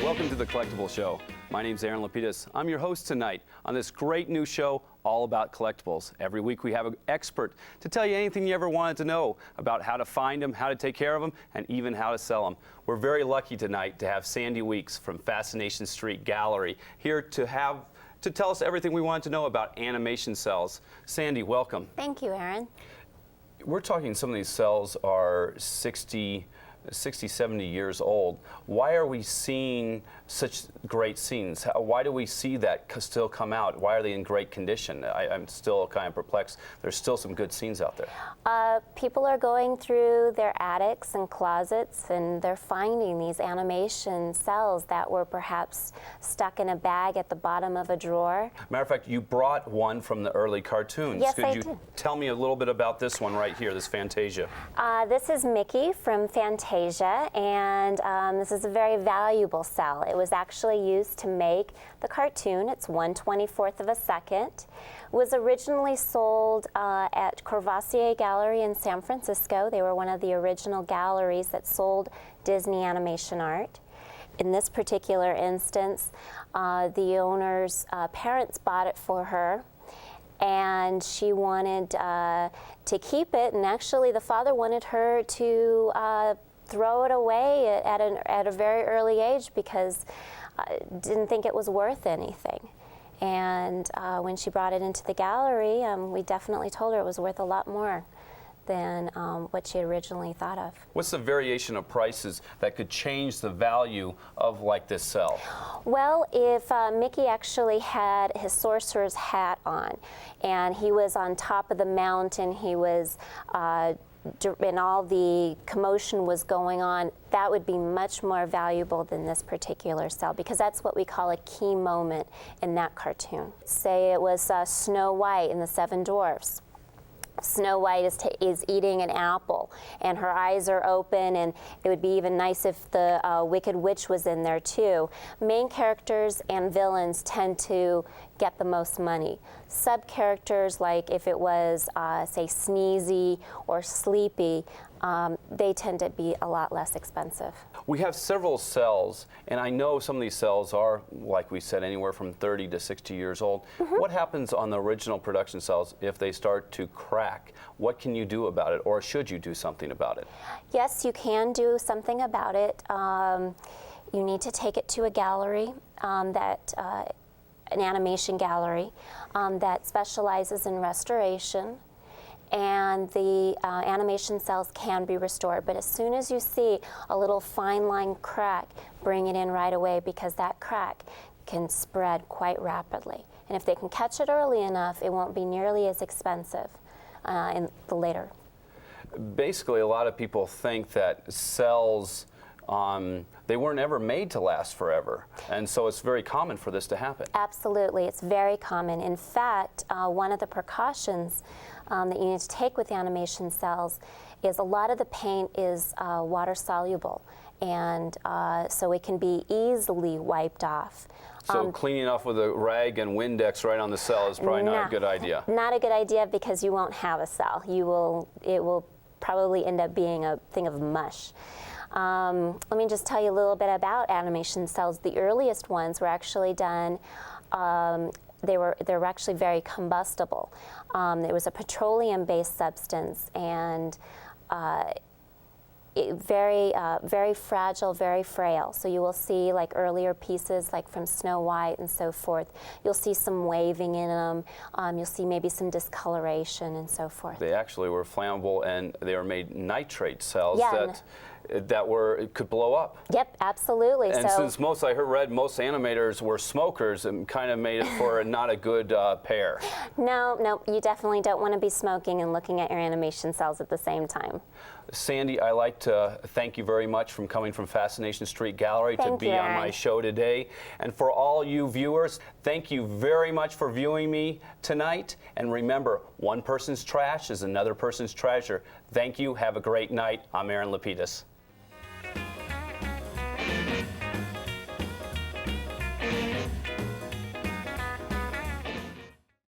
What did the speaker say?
Welcome to the Collectibles Show. My name's Aaron LaPedis. I'm your host tonight on this great new show all about collectibles. Every week we have an expert to tell you anything you ever wanted to know about how to find them, how to take care of them, and even how to sell them. We're very lucky tonight to have Sandee Weeks from Fascination St Gallery here to tell us everything we wanted to know about animation cels. Sandee, welcome. Thank you, Aaron. We're talking some of these cels are 60, 70 years old. Why are we seeing such great scenes? Why do we see that still come out? Why are they in great condition? I'm still kind of perplexed. There's still some good scenes out there. People are going through their attics and closets and they're finding these animation cels that were perhaps stuck in a bag at the bottom of a drawer. Matter of fact, you brought one from the early cartoons. Yes, Could I you did. tell me a little bit about this one right here, this Fantasia? This is Mickey from Fantasia, and this is a very valuable cel. It was actually used to make the cartoon. It's 1/24th of a second. It was originally sold at Garage Gallery in San Francisco. They were one of the original galleries that sold Disney animation art. In this particular instance, the owner's parents bought it for her, and she wanted to keep it, and actually the father wanted her to throw it away at a very early age because didn't think it was worth anything. And when she brought it into the gallery, we definitely told her it was worth a lot more than what she originally thought of. What's the variation of prices that could change the value of like this cel? Well, if Mickey actually had his sorcerer's hat on and he was on top of the mountain, he was and all the commotion was going on, that would be much more valuable than this particular cel because that's what we call a key moment in that cartoon. Say it was Snow White in the Seven Dwarfs. Snow White is eating an apple and her eyes are open, and it would be even nice if the Wicked Witch was in there too. Main characters and villains tend to get the most money. Sub-characters, like if it was, say, Sneezy or Sleepy, they tend to be a lot less expensive. We have several cels, and I know some of these cels are, like we said, anywhere from 30 to 60 years old. Mm-hmm. What happens on the original production cels if they start to crack? What can you do about it, or should you do something about it? Yes, you can do something about it. You need to take it to a gallery an animation gallery that specializes in restoration, and the animation cels can be restored. But as soon as you see a little fine line crack, bring it in right away because that crack can spread quite rapidly. And if they can catch it early enough, it won't be nearly as expensive in the later. Basically, a lot of people think that cels they weren't ever made to last forever, and so it's very common for this to happen. Absolutely, it's very common. In fact, one of the precautions that you need to take with animation cels is a lot of the paint is water soluble, and so it can be easily wiped off. So cleaning off with a rag and Windex right on the cel is probably not a good idea. Not a good idea because you won't have a cel. It will probably end up being a thing of mush. Let me just tell you a little bit about animation cels. The earliest ones were actually done, they were actually very combustible. It was a petroleum-based substance, and very fragile, very frail. So you will see like earlier pieces like from Snow White and so forth. You'll see some waving in them. You'll see maybe some discoloration and so forth. They actually were flammable, and they were made nitrate cels that could blow up. Yep, absolutely. And since I read most animators were smokers, and kind of made it for not a good pair. No, you definitely don't want to be smoking and looking at your animation cels at the same time. Sandee, I'd like to thank you very much for coming from Fascination St Gallery to be on my show today. And for all you viewers, thank you very much for viewing me tonight. And remember, one person's trash is another person's treasure. Thank you. Have a great night. I'm Aaron LaPedis.